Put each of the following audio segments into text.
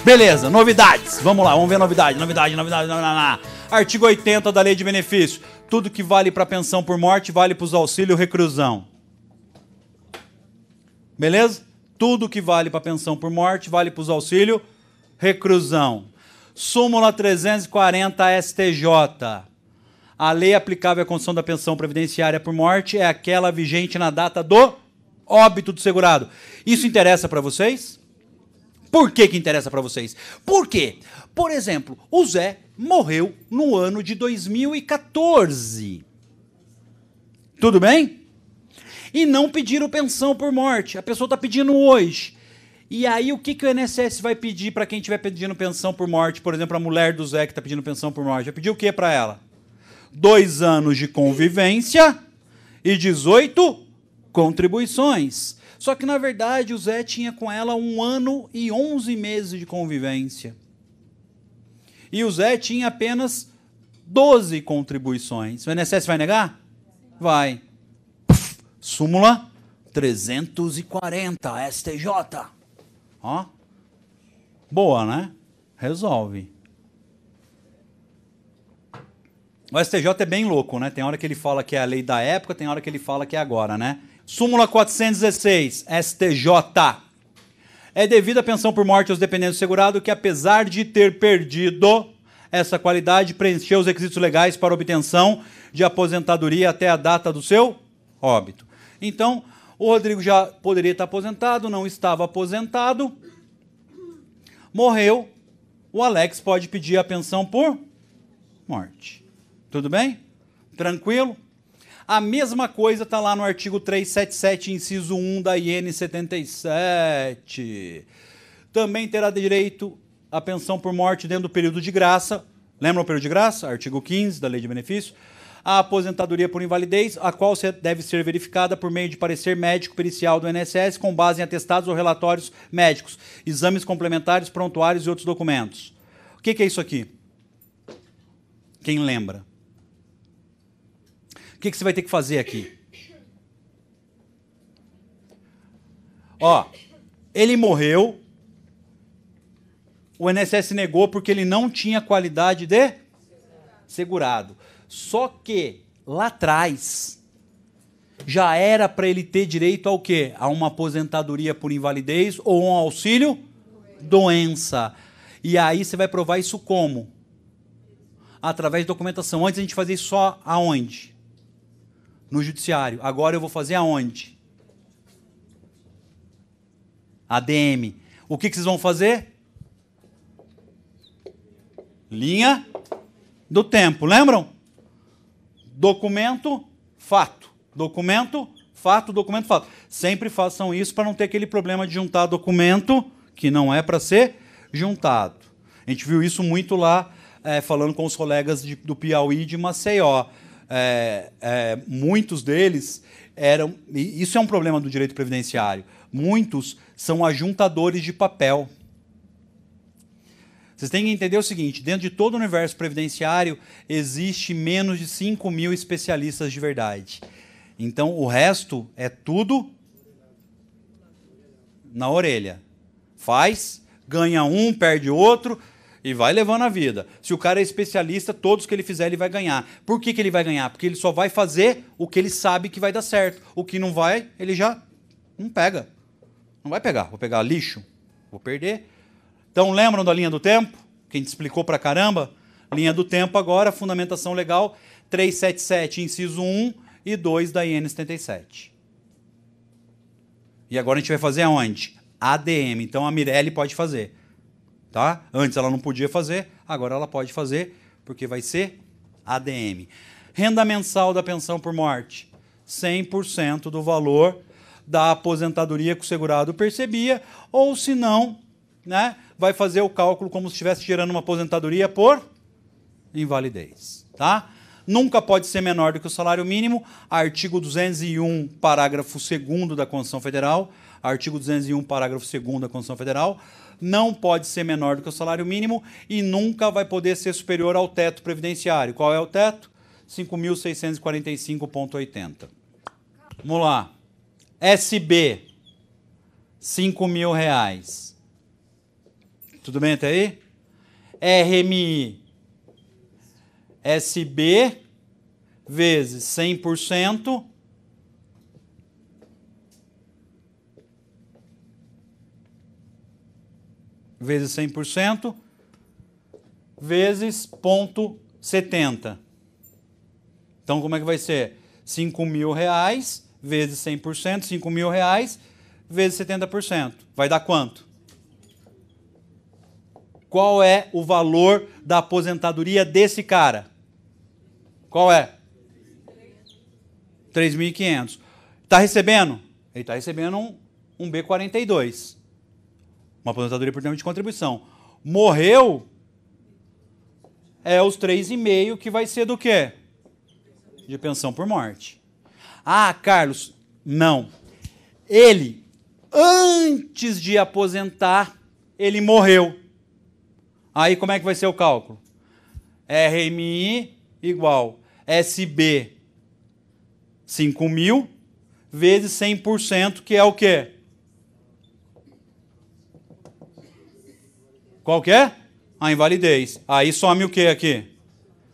Beleza, novidades. Vamos lá, vamos ver novidade. Artigo 80 da Lei de Benefício. Tudo que vale para pensão por morte vale para os auxílios reclusão. Beleza? Tudo que vale para pensão por morte vale para os auxílios reclusão. Súmula 340 STJ. A lei aplicável à concessão da pensão previdenciária por morte é aquela vigente na data do óbito do segurado. Isso interessa para vocês? Por que interessa para vocês? Por quê? Por exemplo, o Zé morreu no ano de 2014. Tudo bem? E não pediram pensão por morte. A pessoa está pedindo hoje. E aí, o que o INSS vai pedir para quem estiver pedindo pensão por morte? Por exemplo, a mulher do Zé que está pedindo pensão por morte. Vai pedir o que para ela? 2 anos de convivência e 18 contribuições. Só que, na verdade, o Zé tinha com ela 1 ano e 11 meses de convivência. E o Zé tinha apenas 12 contribuições. O INSS vai negar? Vai. Súmula 340 STJ. Ó. Boa, né? Resolve. O STJ é bem louco, né? Tem hora que ele fala que é a lei da época, tem hora que ele fala que é agora, né? Súmula 416, STJ. É devida a pensão por morte aos dependentes do segurado que, apesar de ter perdido essa qualidade, preencheu os requisitos legais para obtenção de aposentadoria até a data do seu óbito. Então, o Rodrigo já poderia estar aposentado, não estava aposentado, morreu, o Alex pode pedir a pensão por morte. Tudo bem? Tranquilo? A mesma coisa está lá no artigo 377, inciso 1 da IN 77. Também terá direito à pensão por morte dentro do período de graça. Lembra o período de graça? Artigo 15 da Lei de Benefício. A aposentadoria por invalidez, a qual deve ser verificada por meio de parecer médico pericial do INSS com base em atestados ou relatórios médicos, exames complementares, prontuários e outros documentos. O que é isso aqui? Quem lembra? O que você vai ter que fazer aqui? Ó, ele morreu, o INSS negou porque ele não tinha qualidade de segurado. Só que lá atrás já era para ele ter direito ao quê? A uma aposentadoria por invalidez ou um auxílio doença. E aí você vai provar isso como? Através de documentação. Antes a gente fazia isso só aonde? No judiciário. Agora eu vou fazer aonde? ADM. O que vocês vão fazer? Linha do tempo. Lembram? Documento, fato. Documento, fato, documento, fato. Sempre façam isso para não ter aquele problema de juntar documento que não é para ser juntado. A gente viu isso muito lá, falando com os colegas do Piauí e de Maceió. Muitos deles eram... Isso é um problema do direito previdenciário. Muitos são ajuntadores de papel. Vocês têm que entender o seguinte, dentro de todo o universo previdenciário, existe menos de 5.000 especialistas de verdade. Então, o resto é tudo na orelha. Faz, ganha um, perde outro e vai levando a vida. Se o cara é especialista, todos que ele fizer, ele vai ganhar. Por que ele vai ganhar? Porque ele só vai fazer o que ele sabe que vai dar certo. O que não vai, ele já não pega. Não vai pegar. Vou pegar lixo, vou perder. Então, lembram da linha do tempo? Que a gente explicou pra caramba? Linha do tempo agora, fundamentação legal, 377, inciso 1 e 2 da IN 77. E agora a gente vai fazer aonde? ADM. Então, a Mirelle pode fazer. Tá? Antes ela não podia fazer, agora ela pode fazer, porque vai ser ADM. Renda mensal da pensão por morte. 100% do valor da aposentadoria que o segurado percebia, ou se não... né, vai fazer o cálculo como se estivesse gerando uma aposentadoria por invalidez. Tá? Nunca pode ser menor do que o salário mínimo. Artigo 201, parágrafo 2º da Constituição Federal. Artigo 201, parágrafo 2º da Constituição Federal. Não pode ser menor do que o salário mínimo e nunca vai poder ser superior ao teto previdenciário. Qual é o teto? 5.645,80. Vamos lá. SB, R$ 5.000. Tudo bem até aí? RMI SB vezes 100% vezes 100% vezes 0,70. Então, como é que vai ser? R$5.000 vezes 100%, R$5.000 vezes 70%. Vai dar quanto? Qual é o valor da aposentadoria desse cara? Qual é? 3.500. Está recebendo? Ele está recebendo um B42. Uma aposentadoria por tempo de contribuição. Morreu, é os 3,5 que vai ser do quê? De pensão por morte. Ah, Carlos, não. Ele, antes de aposentar, ele morreu. Aí como é que vai ser o cálculo? RMI igual SB 5.000 vezes 100%, que é o quê? Qual que é? A invalidez. Aí some o quê aqui?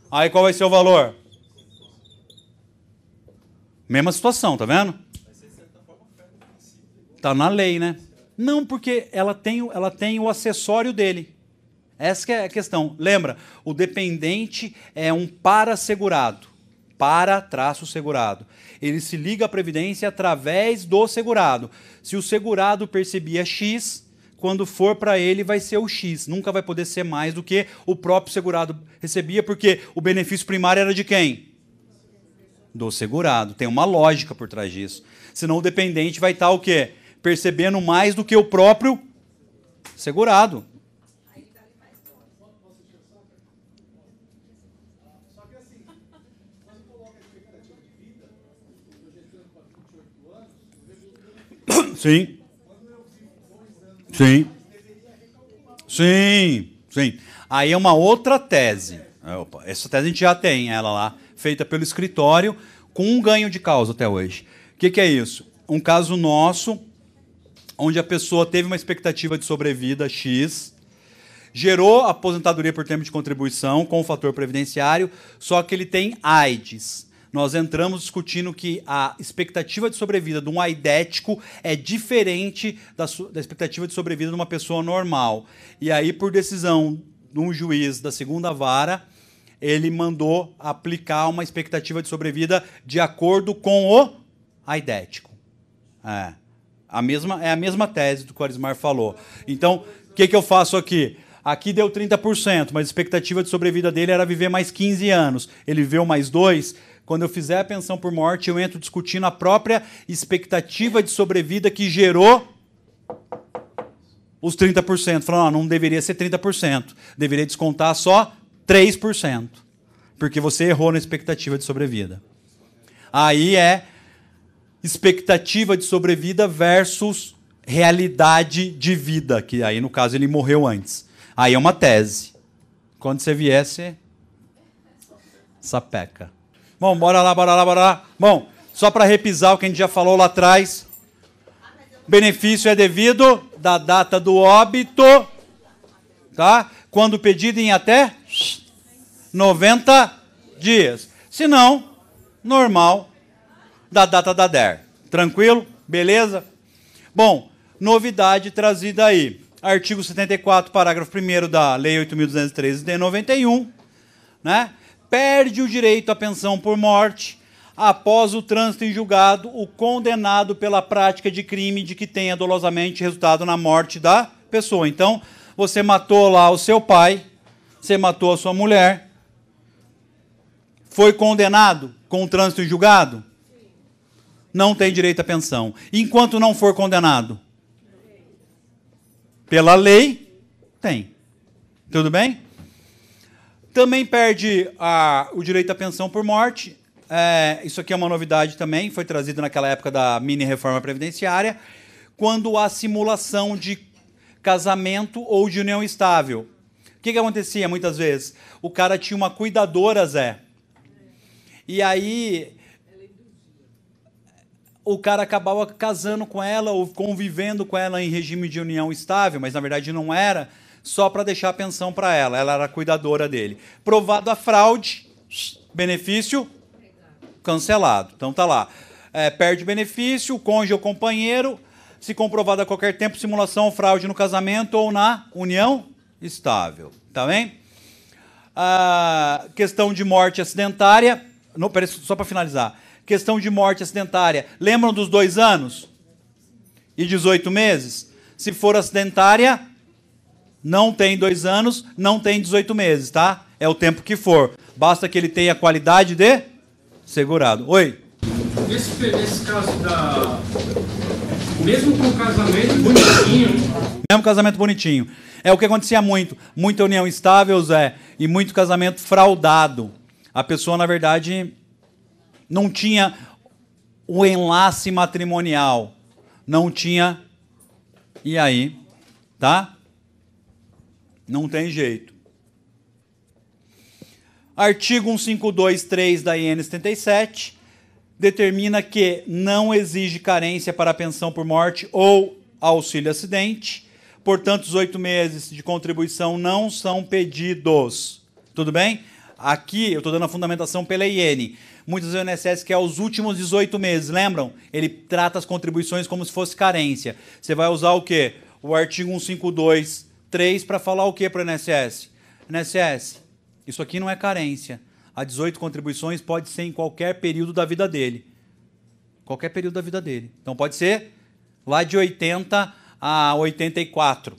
Aí qual vai ser o valor? Mesma situação, tá vendo? Tá na lei, né? Não, porque ela tem o acessório dele. Essa que é a questão. Lembra, o dependente é um para-segurado. Para-segurado. Ele se liga à Previdência através do segurado. Se o segurado percebia X, quando for para ele vai ser o X. Nunca vai poder ser mais do que o próprio segurado recebia, porque o benefício primário era de quem? Do segurado. Tem uma lógica por trás disso. Senão o dependente vai estar o quê? Percebendo mais do que o próprio segurado. Sim. Sim. Sim. Sim. Aí é uma outra tese. Opa, essa tese a gente já tem ela lá, feita pelo escritório, com um ganho de causa até hoje. O que é isso? Um caso nosso, onde a pessoa teve uma expectativa de sobrevida X, gerou aposentadoria por tempo de contribuição com o fator previdenciário, só que ele tem AIDS. Nós entramos discutindo que a expectativa de sobrevida de um aidético é diferente da expectativa de sobrevida de uma pessoa normal. E aí, por decisão de um juiz da segunda vara, ele mandou aplicar uma expectativa de sobrevida de acordo com o aidético. É a mesma tese do que o Arismar falou. Então, o que eu faço aqui? Aqui deu 30%, mas a expectativa de sobrevida dele era viver mais 15 anos. Ele viveu mais 2. Quando eu fizer a pensão por morte, eu entro discutindo a própria expectativa de sobrevida que gerou os 30%. Falando, não deveria ser 30%. Deveria descontar só 3%. Porque você errou na expectativa de sobrevida. Aí é expectativa de sobrevida versus realidade de vida, que aí, no caso, ele morreu antes. Aí é uma tese. Quando você viesse, sapeca. Bom, bora lá. Bom, só para repisar o que a gente já falou lá atrás. Benefício é devido da data do óbito, tá? Quando pedido em até 90 dias. Se não, normal, da data da DER. Tranquilo? Beleza? Bom, novidade trazida aí. Artigo 74, parágrafo 1º da Lei 8.213 de 91, né? Perde o direito à pensão por morte após o trânsito em julgado o condenado pela prática de crime de que tenha dolosamente resultado na morte da pessoa. Então, você matou lá o seu pai, você matou a sua mulher, foi condenado com o trânsito em julgado? Não tem direito à pensão. Enquanto não for condenado? Pela lei, tem. Tudo bem? Também perde o direito à pensão por morte. Isso aqui é uma novidade também, foi trazido naquela época da mini-reforma previdenciária, quando há simulação de casamento ou de união estável. O que acontecia muitas vezes? O cara tinha uma cuidadora, Zé. E aí o cara acabava casando com ela ou convivendo com ela em regime de união estável, mas na verdade não era. só para deixar a pensão para ela. Ela era a cuidadora dele. Provado a fraude, benefício cancelado. Então tá lá. Perde benefício, cônjuge ou companheiro, se comprovado a qualquer tempo, simulação ou fraude no casamento ou na união estável. Tá bem? Questão de morte acidentária. Não, peraí, só para finalizar. Questão de morte acidentária. Lembram dos 2 anos e 18 meses? Se for acidentária, não tem 2 anos, não tem 18 meses, tá? É o tempo que for. Basta que ele tenha qualidade de segurado. Oi? Nesse caso mesmo com o casamento bonitinho... Mesmo casamento bonitinho. É o que acontecia muito. Muita união estável, Zé, e muito casamento fraudado. A pessoa, na verdade, não tinha o enlace matrimonial. Não tinha... E aí? Tá? Não tem jeito. Artigo 152.3 da IN 77 determina que não exige carência para a pensão por morte ou auxílio acidente. Portanto, os 8 meses de contribuição não são pedidos. Tudo bem? Aqui eu estou dando a fundamentação pela IN. Muitas vezes o INSS quer os últimos 18 meses, lembram? Ele trata as contribuições como se fosse carência. Você vai usar o quê? O artigo 152.3 para falar o quê para o INSS? INSS, isso aqui não é carência. As 18 contribuições pode ser em qualquer período da vida dele. Qualquer período da vida dele. Então pode ser lá de 80 a 84.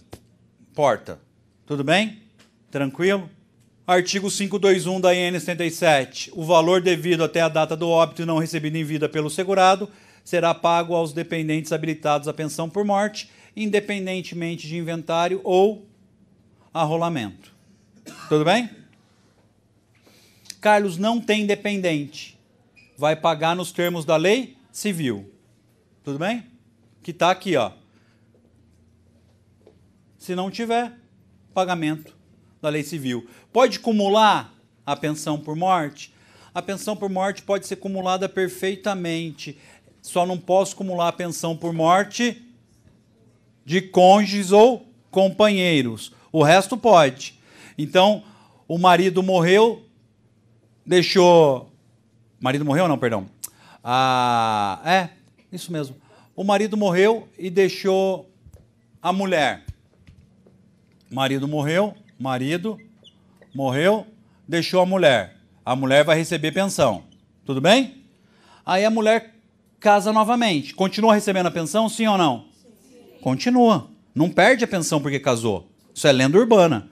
Porta. Tudo bem? Tranquilo? Artigo 521 da IN 77. O valor devido até a data do óbito e não recebido em vida pelo segurado será pago aos dependentes habilitados à pensão por morte, independentemente de inventário ou arrolamento. Tudo bem? Carlos, não tem dependente. Vai pagar nos termos da lei civil. Tudo bem? Que está aqui, ó. Se não tiver, pagamento da lei civil. Pode cumular a pensão por morte? A pensão por morte pode ser cumulada perfeitamente. Só não posso cumular a pensão por morte de cônjuges ou companheiros. O resto pode. Então, o marido morreu, deixou... Marido morreu não, perdão. Isso mesmo. O marido morreu e deixou a mulher. Marido morreu, deixou a mulher. A mulher vai receber pensão. Tudo bem? Aí a mulher casa novamente. Continua recebendo a pensão, sim ou não? Sim. Continua. Não perde a pensão porque casou. Isso é lenda urbana.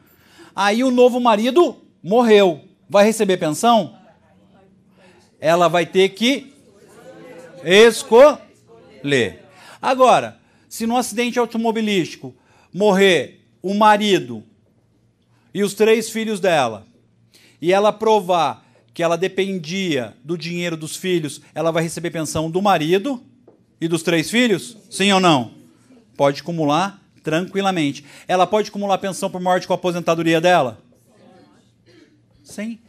Aí o novo marido morreu. Vai receber pensão? Ela vai ter que escolher. Agora, se no acidente automobilístico morrer o marido e os 3 filhos dela, e ela provar que ela dependia do dinheiro dos filhos, ela vai receber pensão do marido e dos 3 filhos? Sim ou não? Pode acumular tranquilamente. Ela pode acumular pensão por morte com a aposentadoria dela? Sem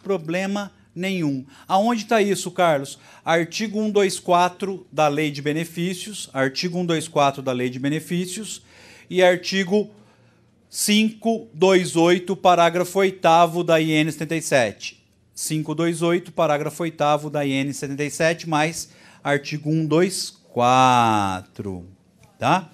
problema nenhum. Aonde está isso, Carlos? Artigo 124 da Lei de Benefícios, artigo 124 da Lei de Benefícios e artigo 528, parágrafo 8º da IN 77. 528, parágrafo 8º da IN 77, mais artigo 124. Tá?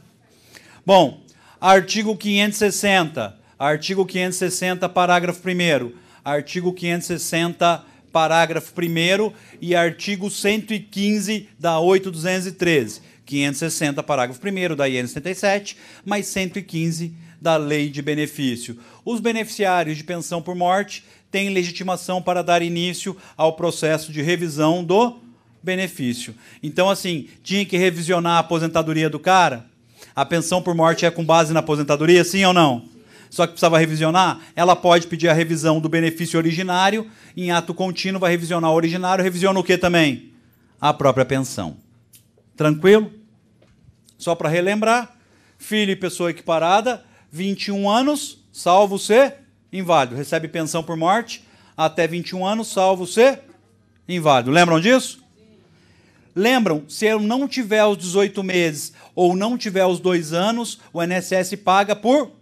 Bom, artigo 560. Artigo 560, parágrafo 1º. Artigo 560, parágrafo 1º e artigo 115 da 8.213. 560, parágrafo 1º da IN 77, mais 115 da Lei de Benefício. Os beneficiários de pensão por morte têm legitimação para dar início ao processo de revisão do benefício. Então, assim, tinha que revisionar a aposentadoria do cara? A pensão por morte é com base na aposentadoria, sim ou não? Só que precisava revisionar? Ela pode pedir a revisão do benefício originário, em ato contínuo vai revisionar o originário, revisiona o que também? A própria pensão. Tranquilo? Só para relembrar, filho e pessoa equiparada, 21 anos, salvo ser inválido. Recebe pensão por morte, até 21 anos, salvo ser inválido. Lembram disso? Lembram, se eu não tiver os 18 meses ou não tiver os 2 anos, o INSS paga por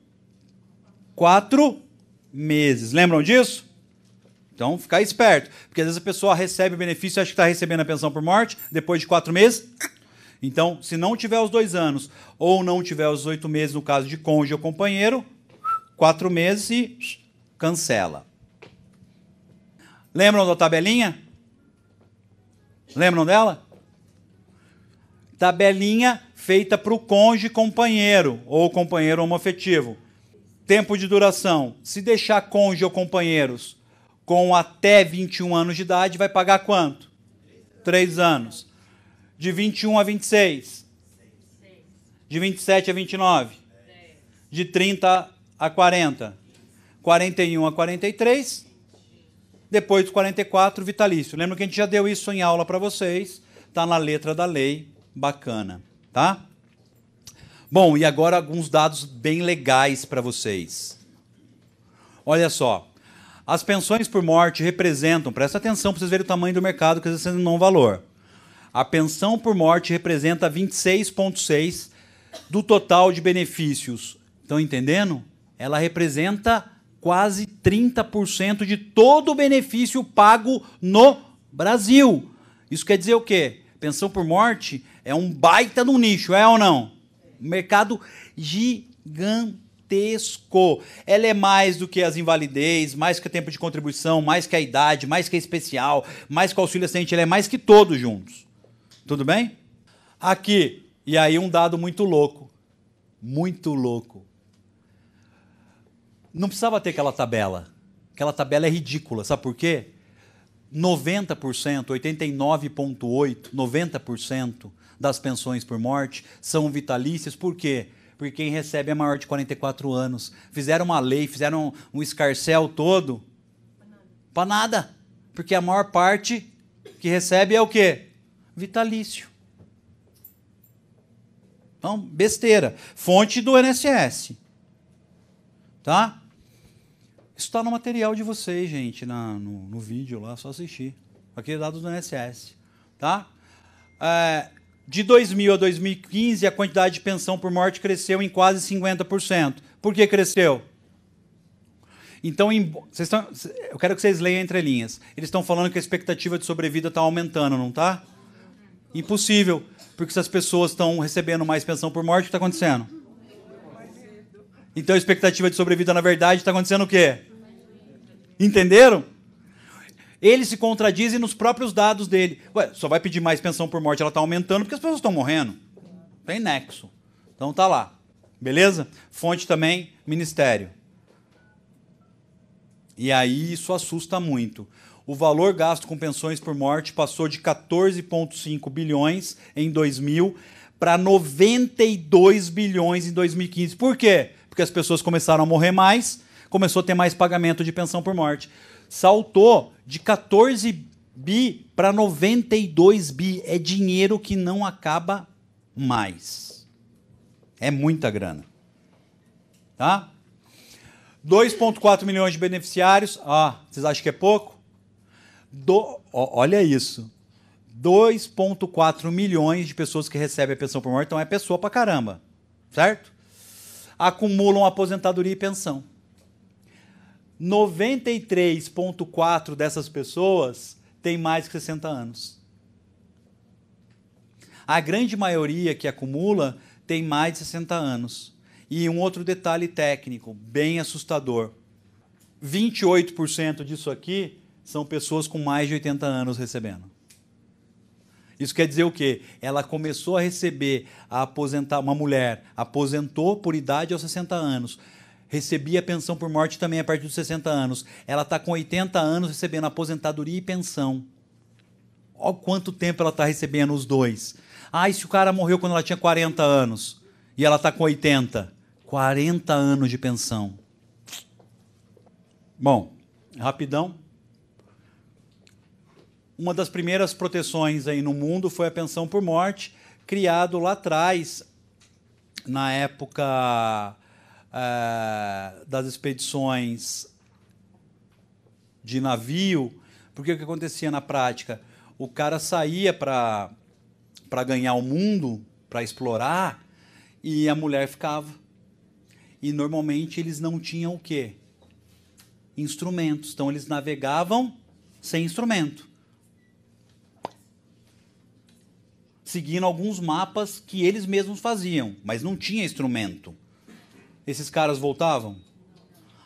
4 meses. Lembram disso? Então, ficar esperto. Porque às vezes a pessoa recebe o benefício e acha que está recebendo a pensão por morte depois de 4 meses. Então, se não tiver os 2 anos ou não tiver os 8 meses, no caso de cônjuge ou companheiro, 4 meses e cancela. Lembram da tabelinha? Lembram dela? Tabelinha feita para o cônjuge companheiro ou companheiro homoafetivo. Tempo de duração. Se deixar cônjuge ou companheiros com até 21 anos de idade, vai pagar quanto? 3 anos. De 21 a 26? De 27 a 29? De 30 a 40? 41 a 43? Depois dos 44, vitalício. Lembra que a gente já deu isso em aula para vocês. Está na letra da lei. Bacana, tá? Bom, e agora alguns dados bem legais para vocês. Olha só. As pensões por morte representam, presta atenção para vocês verem o tamanho do mercado, que às vezes vocês não dão valor. A pensão por morte representa 26,6% do total de benefícios. Estão entendendo? Ela representa quase 30% de todo o benefício pago no Brasil. Isso quer dizer o quê? Pensão por morte é um baita no nicho, é ou não? Um mercado gigantesco. Ela é mais do que as invalidez, mais que o tempo de contribuição, mais que a idade, mais que a especial, mais que o auxílio assistente, ela é mais que todos juntos. Tudo bem? Aqui, e aí um dado muito louco. Muito louco. Não precisava ter aquela tabela. Aquela tabela é ridícula. Sabe por quê? 90%, 89,8%, 90% das pensões por morte são vitalícias. Por quê? Porque quem recebe é maior de 44 anos. Fizeram uma lei, fizeram um escarcéu todo. Para nada. Porque a maior parte que recebe é o quê? Vitalício. Então, besteira. Fonte do INSS. Tá? Isso está no material de vocês, gente, no vídeo lá, só assistir. Aqui é dados do INSS. Tá? De 2000 a 2015, a quantidade de pensão por morte cresceu em quase 50%. Por que cresceu? Então, eu quero que vocês leiam entre linhas. Eles estão falando que a expectativa de sobrevida está aumentando, não está? Impossível, porque se as pessoas estão recebendo mais pensão por morte, o que está acontecendo? Então, a expectativa de sobrevida, na verdade, está acontecendo o quê? Entenderam? Ele se contradizem nos próprios dados dele. Ué, só vai pedir mais pensão por morte, ela está aumentando porque as pessoas estão morrendo. Tem nexo. Então tá lá. Beleza? Fonte também, Ministério. E aí isso assusta muito. O valor gasto com pensões por morte passou de 14,5 bilhões em 2000 para 92 bilhões em 2015. Por quê? Porque as pessoas começaram a morrer mais, começou a ter mais pagamento de pensão por morte. Saltou de 14 bi para 92 bi. É dinheiro que não acaba mais. É muita grana. Tá? 2,4 milhões de beneficiários. Vocês acham que é pouco? Olha isso. 2,4 milhões de pessoas que recebem a pensão por morte. Então é pessoa pra caramba. Certo? Acumulam aposentadoria e pensão. 93,4% dessas pessoas tem mais de 60 anos. A grande maioria que acumula tem mais de 60 anos. E um outro detalhe técnico, bem assustador. 28% disso aqui são pessoas com mais de 80 anos recebendo. Isso quer dizer o quê? Ela começou a receber, a aposentar, uma mulher aposentou por idade aos 60 anos, recebia pensão por morte também a partir dos 60 anos. Ela está com 80 anos recebendo aposentadoria e pensão. Olha quanto tempo ela está recebendo os dois. E se o cara morreu quando ela tinha 40 anos e ela está com 80? 40 anos de pensão. Bom, rapidão. Uma das primeiras proteções aí no mundo foi a pensão por morte, criado lá atrás, na época das expedições de navio. Porque o que acontecia na prática? O cara saía para ganhar o mundo, para explorar, e a mulher ficava. E normalmente eles não tinham o quê? Instrumentos. Então eles navegavam sem instrumento. Seguindo alguns mapas que eles mesmos faziam, mas não tinha instrumento. Esses caras voltavam?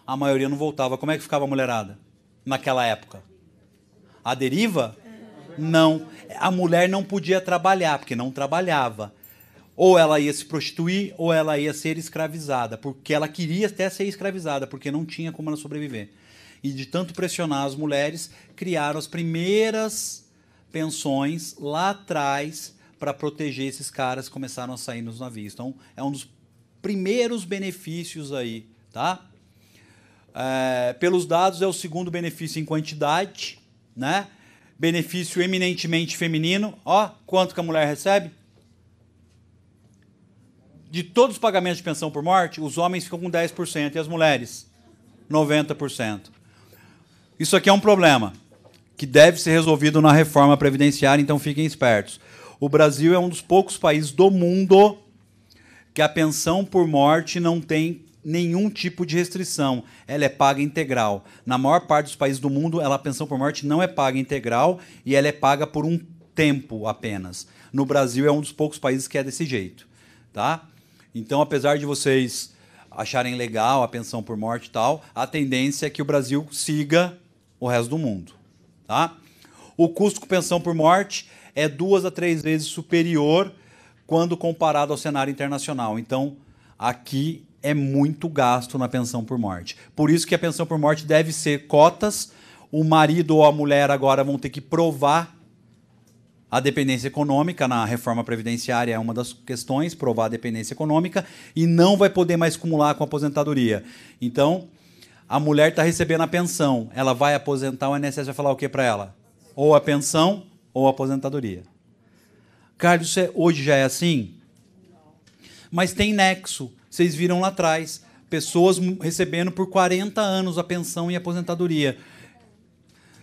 A maioria não voltava. Como é que ficava a mulherada naquela época? A deriva? Não. A mulher não podia trabalhar, porque não trabalhava. Ou ela ia se prostituir, ou ela ia ser escravizada, porque ela queria até ser escravizada, porque não tinha como ela sobreviver. E de tanto pressionar as mulheres, criaram as primeiras pensões lá atrás para proteger esses caras que começaram a sair nos navios. Então, é um dos primeiros benefícios aí, tá? Pelos dados, é o segundo benefício em quantidade, né? Benefício eminentemente feminino. Ó, quanto que a mulher recebe? De todos os pagamentos de pensão por morte, os homens ficam com 10% e as mulheres 90%. Isso aqui é um problema que deve ser resolvido na reforma previdenciária, então fiquem espertos. O Brasil é um dos poucos países do mundo que a pensão por morte não tem nenhum tipo de restrição. Ela é paga integral. Na maior parte dos países do mundo, a pensão por morte não é paga integral e ela é paga por um tempo apenas. No Brasil é um dos poucos países que é desse jeito, tá? Então, apesar de vocês acharem legal a pensão por morte e tal, a tendência é que o Brasil siga o resto do mundo, tá? O custo com pensão por morte é 2 a 3 vezes superior quando comparado ao cenário internacional. Então, aqui é muito gasto na pensão por morte. Por isso que a pensão por morte deve ser cotas. O marido ou a mulher agora vão ter que provar a dependência econômica. Na reforma previdenciária é uma das questões, provar a dependência econômica, e não vai poder mais acumular com a aposentadoria. Então, a mulher está recebendo a pensão, ela vai aposentar, o INSS vai falar o que para ela? Ou a pensão ou a aposentadoria. Carlos, isso hoje já é assim? Mas tem nexo. Vocês viram lá atrás, pessoas recebendo por 40 anos a pensão e a aposentadoria.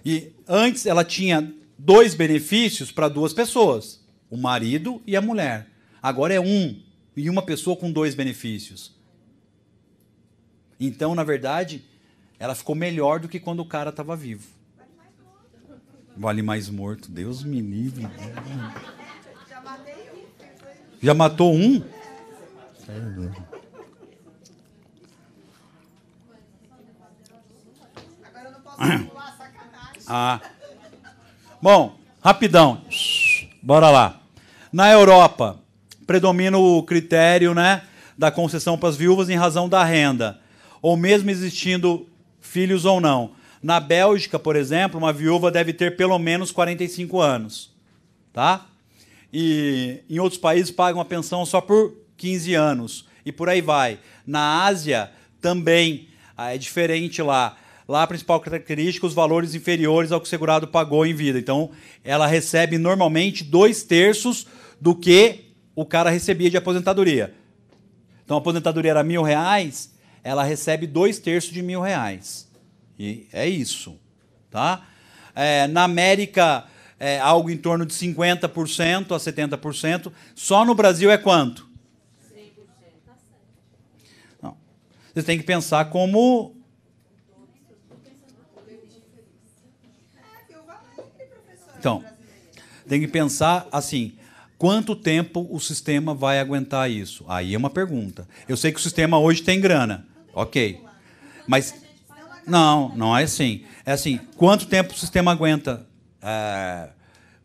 E antes ela tinha 2 benefícios para 2 pessoas, o marido e a mulher. Agora é e uma pessoa com 2 benefícios. Então, na verdade, ela ficou melhor do que quando o cara estava vivo. Vale mais morto. Deus me livre. Já matou um? Agora eu não posso pular, sacanagem. Bom, rapidão. Bora lá. Na Europa, predomina o critério, né, da concessão para as viúvas em razão da renda, ou mesmo existindo filhos ou não. Na Bélgica, por exemplo, uma viúva deve ter pelo menos 45 anos. Tá? E em outros países pagam a pensão só por 15 anos. E por aí vai. Na Ásia, também é diferente lá. Lá, a principal característica, os valores inferiores ao que o segurado pagou em vida. Então, ela recebe normalmente 2/3 do que o cara recebia de aposentadoria. Então, a aposentadoria era R$1.000, ela recebe 2/3 de R$1.000. E é isso. Tá? Na América, algo em torno de 50% a 70%. Só no Brasil é quanto? 100%. Não. Você tem que pensar como... Então, tem que pensar assim, quanto tempo o sistema vai aguentar isso? Aí é uma pergunta. Eu sei que o sistema hoje tem grana, ok. Mas, não é assim. É assim, quanto tempo o sistema aguenta?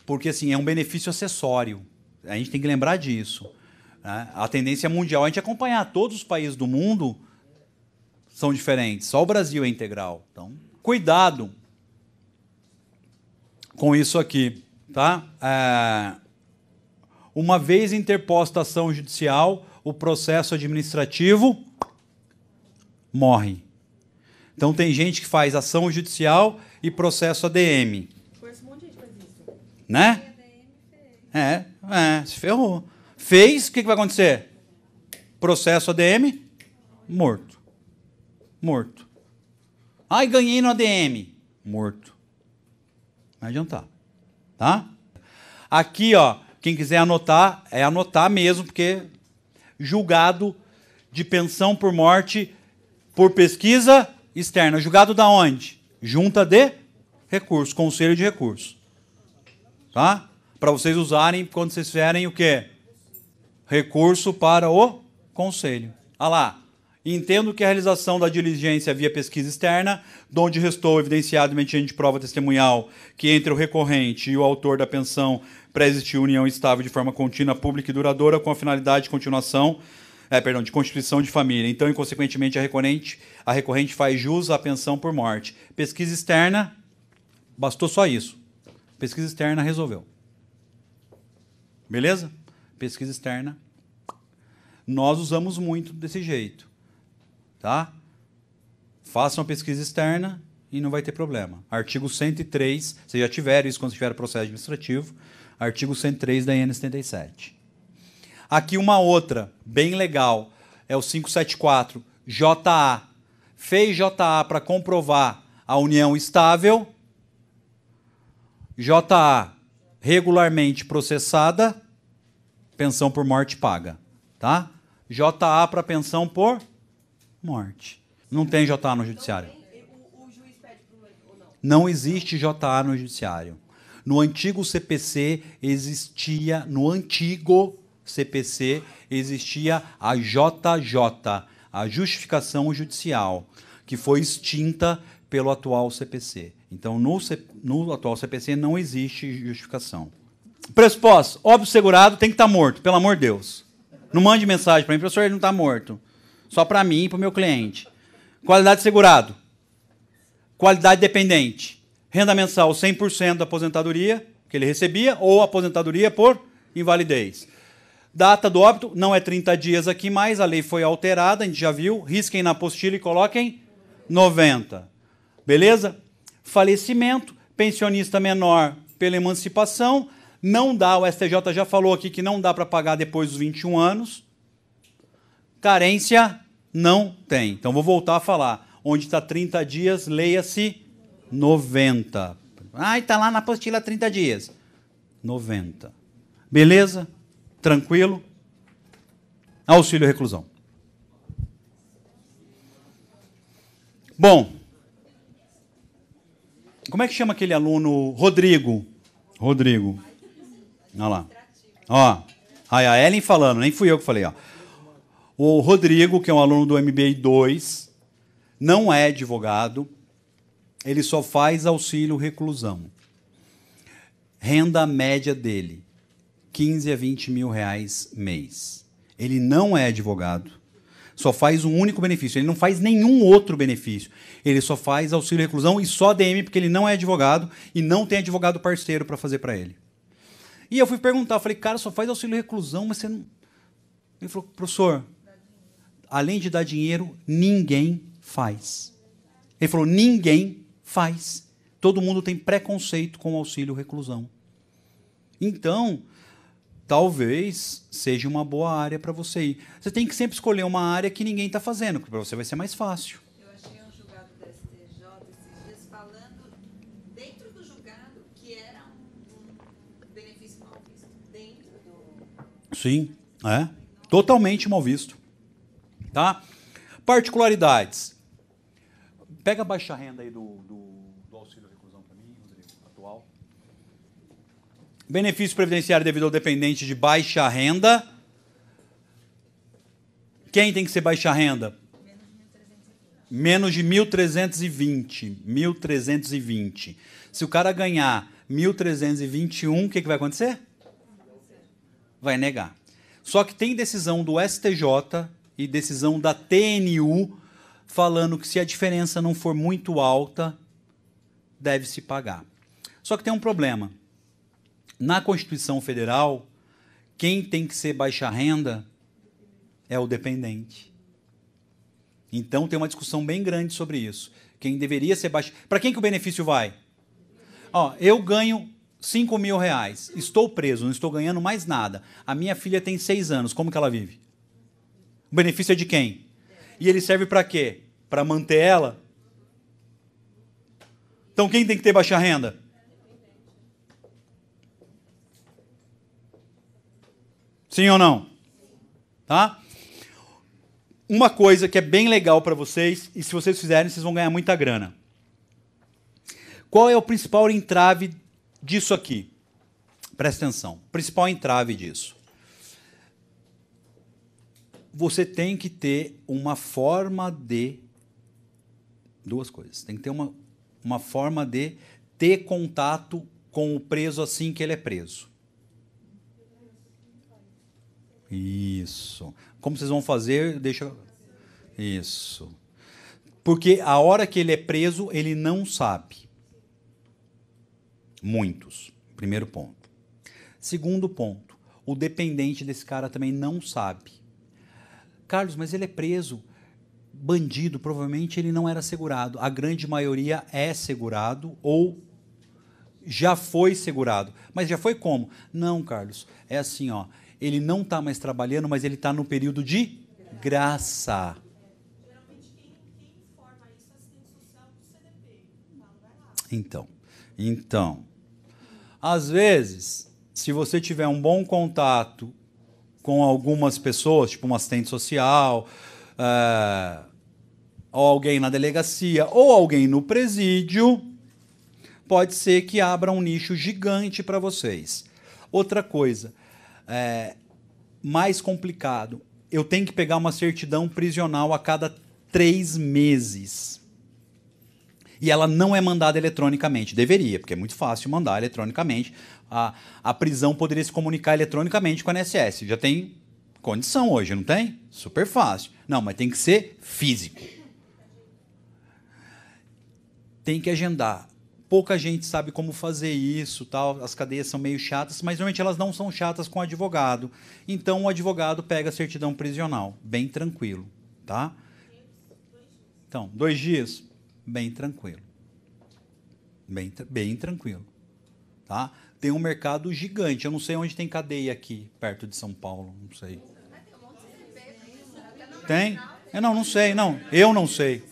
Porque assim, é um benefício acessório. A gente tem que lembrar disso. Né? A tendência mundial, a gente acompanhar todos os países do mundo são diferentes. Só o Brasil é integral. Então, cuidado com isso aqui, tá? Uma vez interposta a ação judicial, o processo administrativo morre. Então tem gente que faz ação judicial e processo ADM. Conheço um monte de gente que faz isso. Né? Se ferrou. Fez, o que vai acontecer? Processo ADM, morto. Morto. Ai, ganhei no ADM. Morto. Não vai adiantar. Tá? Aqui, ó, quem quiser anotar, é anotar mesmo, porque julgado de pensão por morte por pesquisa externa. Julgado da onde? Junta de recursos, conselho de recursos. Tá? Para vocês usarem quando vocês fizerem o quê? Recurso para o conselho. Olha lá. Entendo que a realização da diligência via pesquisa externa, donde restou evidenciado mediante prova testemunhal que entre o recorrente e o autor da pensão pré-existiu união estável de forma contínua, pública e duradoura com a finalidade de continuação, de constituição de família. Então, inconsequentemente, a recorrente faz jus à pensão por morte. Pesquisa externa, bastou só isso. Pesquisa externa resolveu. Beleza? Pesquisa externa. Nós usamos muito desse jeito. Tá? Façam a pesquisa externa e não vai ter problema. Artigo 103, vocês já tiveram isso quando tiver processo administrativo. Artigo 103 da IN 77. Aqui uma outra, bem legal, é o 574, JA. Fez JA para comprovar a união estável. JA regularmente processada, pensão por morte paga. Tá? JA para pensão por morte. Não tem JA no judiciário. O juiz pede ou não? Não existe JA no judiciário. No antigo CPC existia a JJ, a justificação judicial, que foi extinta pelo atual CPC. Então, no atual CPC não existe justificação. Pressuposto, óbvio segurado tem que estar morto, pelo amor de Deus. Não mande mensagem para mim, professor, ele não está morto. Só para mim e para o meu cliente. Qualidade segurado. Qualidade dependente. Renda mensal 100% da aposentadoria que ele recebia ou aposentadoria por invalidez. Data do óbito não é 30 dias aqui mais, a lei foi alterada, a gente já viu. Risquem na apostila e coloquem 90. Beleza? Falecimento, pensionista menor pela emancipação. Não dá, o STJ já falou aqui que não dá para pagar depois dos 21 anos. Carência não tem. Então, vou voltar a falar. Onde está 30 dias, leia-se 90. Ah, está lá na apostila 30 dias. 90. Beleza? Tranquilo? Auxílio reclusão. Bom, como é que chama aquele aluno? Rodrigo. Rodrigo. Olha lá. Ó, aí a Ellen falando, nem fui eu que falei, ó. O Rodrigo, que é um aluno do MBA 2, não é advogado, ele só faz auxílio reclusão. Renda média dele, 15 a 20 mil reais mês. Ele não é advogado, só faz um único benefício, ele não faz nenhum outro benefício. Ele só faz auxílio reclusão e só DM, porque ele não é advogado e não tem advogado parceiro para fazer para ele. E eu fui perguntar, eu falei, cara, só faz auxílio reclusão, mas você não... Ele falou, professor, além de dar dinheiro, ninguém faz. Ele falou, ninguém faz. Todo mundo tem preconceito com o auxílio reclusão. Então, talvez seja uma boa área para você ir. Você tem que sempre escolher uma área que ninguém está fazendo, porque para você vai ser mais fácil. Eu achei um julgado da STJ esses dias falando, dentro do julgado, que era um benefício mal visto. Dentro do... Sim, é. Totalmente mal visto. Tá? Particularidades. Pega a baixa renda aí do auxílio reclusão para mim, Rodrigo, atual. Benefício previdenciário devido ao dependente de baixa renda. Quem tem que ser baixa renda? Menos de 1.320. 1.320. Se o cara ganhar 1.321, o que vai acontecer? Vai negar. Só que tem decisão do STJ e decisão da TNU falando que se a diferença não for muito alta, deve-se pagar. Só que tem um problema. Na Constituição Federal, quem tem que ser baixa renda é o dependente. Então tem uma discussão bem grande sobre isso. Quem deveria ser baixa... Para quem que o benefício vai? Ó, eu ganho 5 mil reais, estou preso, não estou ganhando mais nada. A minha filha tem 6 anos, como que ela vive? O benefício é de quem? E ele serve para quê? Para manter ela? Então quem tem que ter baixa renda? Sim ou não? Tá? uma coisa que é bem legal para vocês, e se vocês fizerem, vocês vão ganhar muita grana. Qual é o principal entrave disso aqui? Presta atenção. O principal entrave disso. Você tem que ter uma forma de... Duas coisas. Tem que ter uma forma de ter contato com o preso assim que ele é preso. Isso. Como vocês vão fazer? Deixa... Isso. Porque a hora que ele é preso, ele não sabe. Muitos. Primeiro ponto. Segundo ponto. O dependente desse cara também não sabe. Carlos, mas ele é preso. Bandido, provavelmente ele não era segurado. A grande maioria é segurado ou já foi segurado. Mas já foi como? Não, Carlos. É assim, ó. Ele não está mais trabalhando, mas ele está no período de graça. Geralmente quem informa isso é assistente social do CDP. Vai lá. Então, às vezes, se você tiver um bom contato com algumas pessoas, tipo um assistente social, ou alguém na delegacia, ou alguém no presídio, pode ser que abra um nicho gigante para vocês. Outra coisa, mais complicado, eu tenho que pegar uma certidão prisional a cada 3 meses. E ela não é mandada eletronicamente. Deveria, porque é muito fácil mandar eletronicamente. A prisão poderia se comunicar eletronicamente com a INSS. Já tem condição hoje, não tem? Super fácil. Não, mas tem que ser físico. Tem que agendar. Pouca gente sabe como fazer isso, tal. As cadeias são meio chatas, mas normalmente elas não são chatas com o advogado. Então o advogado pega a certidão prisional, bem tranquilo, tá? Então, 2 dias, bem tranquilo. Bem tranquilo, tá? Tem um mercado gigante. Eu não sei onde tem cadeia aqui, perto de São Paulo, não sei. Tem? Eu não sei, não. Eu não sei.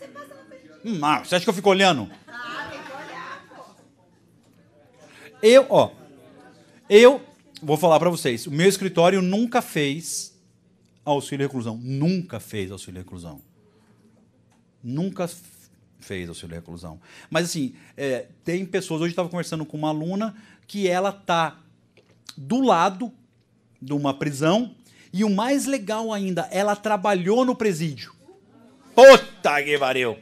Você acha que eu fico olhando? Eu vou falar para vocês, o meu escritório nunca fez auxílio reclusão. Nunca fez auxílio reclusão. Nunca fez auxílio reclusão. Mas, assim, tem pessoas... Hoje eu estava conversando com uma aluna que ela está do lado de uma prisão e o mais legal ainda, ela trabalhou no presídio. Puta que pariu!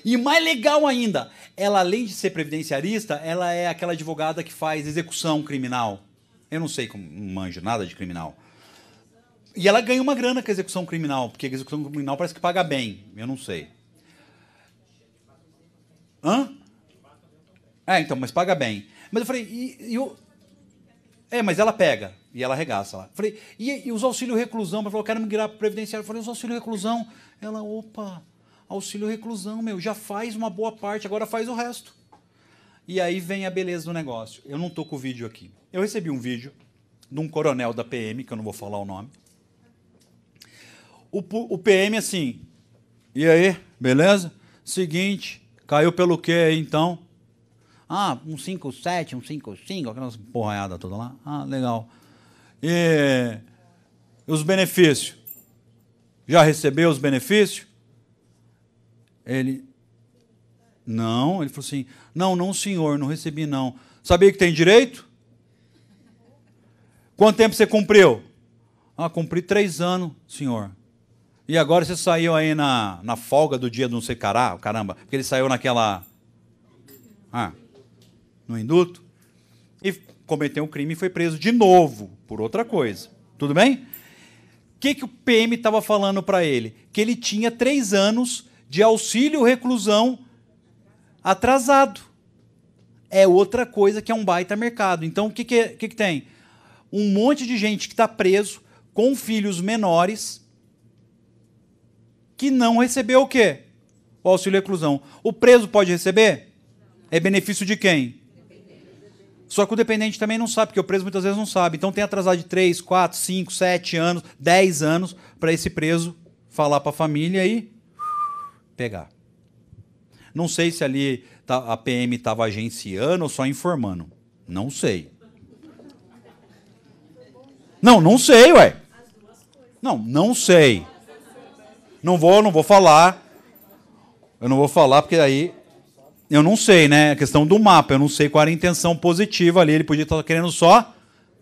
E mais legal ainda, ela, além de ser previdenciarista, ela é aquela advogada que faz execução criminal. Eu não sei, não manjo nada de criminal. E ela ganha uma grana com a execução criminal, porque a execução criminal parece que paga bem. Eu não sei. Hã? Então, mas paga bem. Mas eu falei, mas ela pega, e ela arregaça lá. Falei, e os auxílio reclusão? Ela falou, eu quero migrar para previdenciário. Eu falei, os auxílio reclusão? Ela, opa... Auxílio reclusão, já faz uma boa parte, agora faz o resto. E aí vem a beleza do negócio. Eu não estou com o vídeo aqui. Eu recebi um vídeo de um coronel da PM, que eu não vou falar o nome. O PM assim, e aí, beleza? Seguinte, caiu pelo quê aí então? Um 5,7, um 5,5, aquelas porraiadas toda lá. Legal. E os benefícios? Já recebeu os benefícios? Ele falou assim, não, senhor, não recebi, não. Sabia que tem direito? Quanto tempo você cumpriu? Cumpri 3 anos, senhor. E agora você saiu aí na folga do dia do não sei caramba, porque ele saiu naquela... no induto, e cometeu um crime e foi preso de novo, por outra coisa. Tudo bem? O que o PM estava falando para ele? Que ele tinha 3 anos... de auxílio reclusão atrasado. É outra coisa que é um baita mercado. Então, o que tem? Um monte de gente que está preso com filhos menores que não recebeu o quê? O auxílio reclusão. O preso pode receber? É benefício de quem? Só que o dependente também não sabe, porque o preso muitas vezes não sabe. Então, tem atrasado de 3, 4, 5, 7 anos, 10 anos para esse preso falar para a família e pegar. Não sei se ali a PM estava agenciando ou só informando. Não sei. Não sei, ué. Não sei. Não vou falar. Eu não vou falar porque aí eu não sei, né? A questão do mapa, eu não sei qual era a intenção positiva ali. Ele podia estar querendo só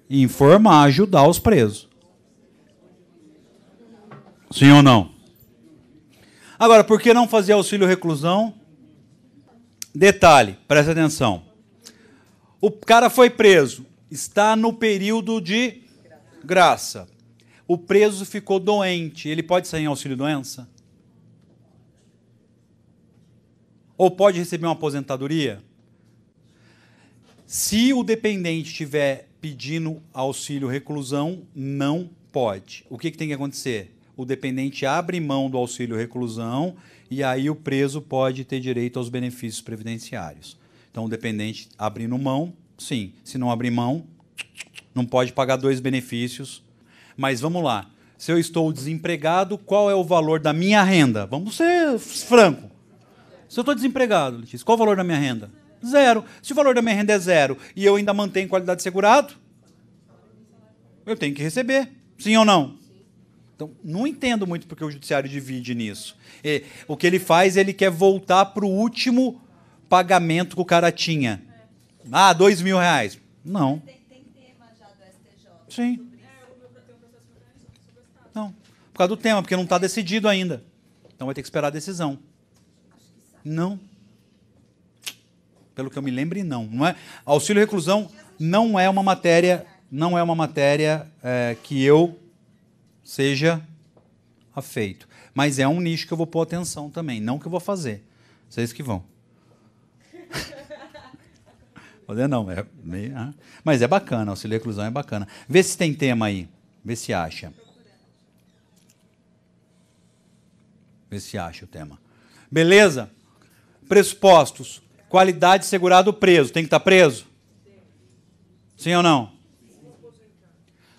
informar, ajudar os presos. Sim ou não? Agora, por que não fazer auxílio reclusão? Detalhe, presta atenção. O cara foi preso, está no período de graça. O preso ficou doente, ele pode sair em auxílio-doença? Ou pode receber uma aposentadoria? Se o dependente estiver pedindo auxílio reclusão, não pode. O que tem que acontecer? O dependente abre mão do auxílio reclusão e aí o preso pode ter direito aos benefícios previdenciários. Então, o dependente abrindo mão, sim. Se não abrir mão, não pode pagar 2 benefícios. Mas vamos lá. Se eu estou desempregado, qual é o valor da minha renda? Vamos ser franco. Se eu estou desempregado, Letícia, qual é o valor da minha renda? 0. Se o valor da minha renda é 0 e eu ainda mantenho qualidade de segurado, eu tenho que receber. Sim ou não? Então, não entendo muito porque o judiciário divide nisso. O que ele faz, ele quer voltar para o último pagamento que o cara tinha. Ah, R$2.000. Não. Tem tema já do STJ. Sim. Não. Por causa do tema, porque não está decidido ainda. Então vai ter que esperar a decisão. Não. Pelo que eu me lembre, não. Não é? Auxílio reclusão não é uma matéria, que eu seja afeito. Mas é um nicho que eu vou pôr atenção também. Não que eu vou fazer. Vocês que vão. Fazer não. Mas é bacana. Auxílio reclusão é bacana. Vê se tem tema aí. Vê se acha. Vê se acha o tema. Beleza? Pressupostos. Qualidade segurado preso. Tem que estar preso? Sim ou não?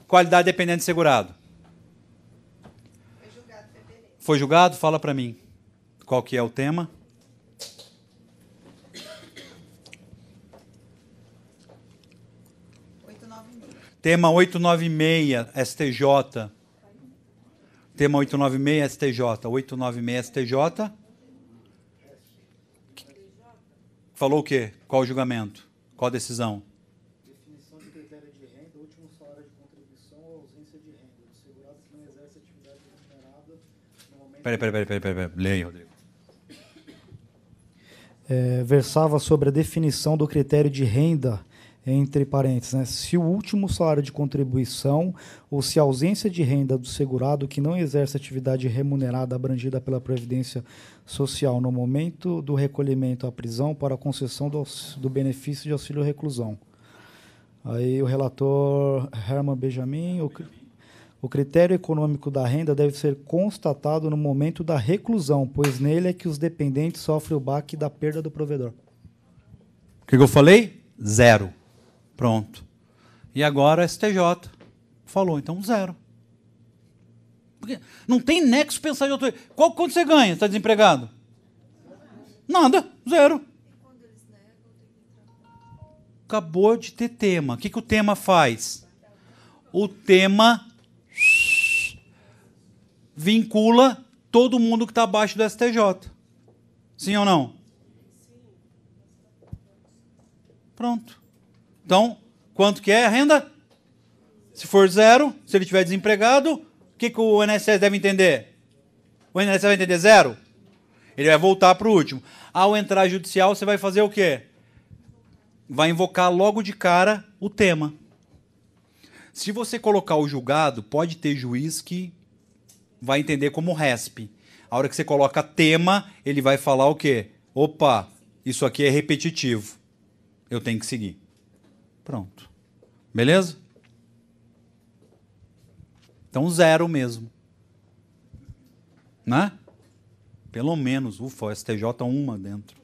Qualidade dependente de segurado. Foi julgado? Fala para mim. Qual que é o tema? Tema 896, STJ. Tema 896, STJ. 896, STJ. Falou o quê? Qual o julgamento? Qual a decisão? Definição de critério de renda, último salário de contribuição ou ausência de renda. O segurado que não exerce atividade remunerada no momento... Peraí. Leia aí, Rodrigo. Versava sobre a definição do critério de renda, entre parênteses, né? Se o último salário de contribuição ou se a ausência de renda do segurado que não exerce atividade remunerada abrangida pela Previdência Social no momento do recolhimento à prisão para a concessão do benefício de auxílio reclusão. Aí o relator Herman Benjamin, o critério econômico da renda deve ser constatado no momento da reclusão, pois nele é que os dependentes sofrem o baque da perda do provedor. O que eu falei? 0. Pronto. E agora STJ falou, então 0. Porque não tem nexo pensar de outro. Quanto você ganha? Está desempregado? Nada, 0. Acabou de ter tema. O que o tema faz? O tema vincula todo mundo que está abaixo do STJ. Sim ou não? Pronto. Então, quanto que é a renda? Se for 0, se ele estiver desempregado, o que o INSS deve entender? O INSS vai entender 0? Ele vai voltar para o último. Ao entrar judicial, você vai fazer o quê? Vai invocar logo de cara o tema. Se você colocar o julgado, pode ter juiz que vai entender como RESP. A hora que você coloca tema, ele vai falar o quê? Opa, isso aqui é repetitivo. Eu tenho que seguir. Pronto. Beleza? Então 0 mesmo. Né? Pelo menos. Ufa, o STJ uma dentro.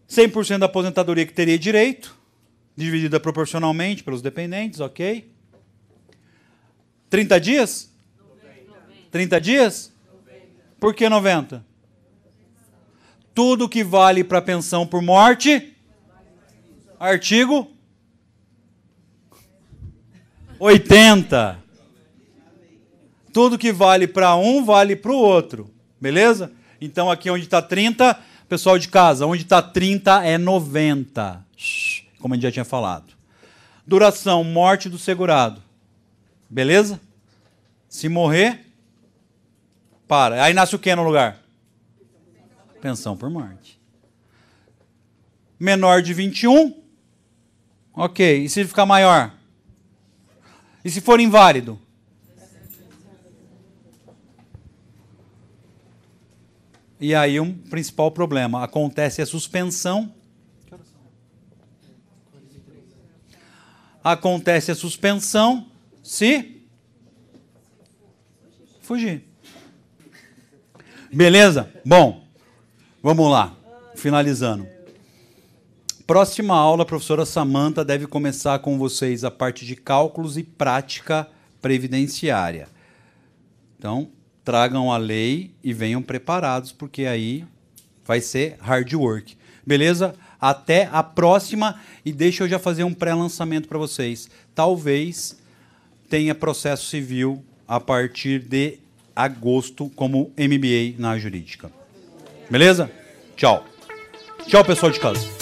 100% da aposentadoria que teria direito, dividida proporcionalmente pelos dependentes, ok? 30 dias? 30 dias? Por que 90? Tudo que vale para pensão por morte... Artigo 80. Tudo que vale para um, vale para o outro. Beleza? Então, aqui onde está 30, pessoal de casa, onde está 30 é 90. Como a gente já tinha falado. Duração, morte do segurado. Beleza? Se morrer, para. Aí nasce o que no lugar? Pensão por morte. Menor de 21. Ok. E se ficar maior? E se for inválido? E aí um principal problema. Acontece a suspensão. Acontece a suspensão se fugir. Beleza? Bom, vamos lá. Finalizando. Próxima aula, a professora Samantha deve começar com vocês a parte de cálculos e prática previdenciária. Então, tragam a lei e venham preparados, porque aí vai ser hard work. Beleza? Até a próxima, e deixa eu já fazer um pré-lançamento para vocês. Talvez tenha processo civil a partir de agosto como MBA na jurídica. Beleza? Tchau. Tchau, pessoal de casa.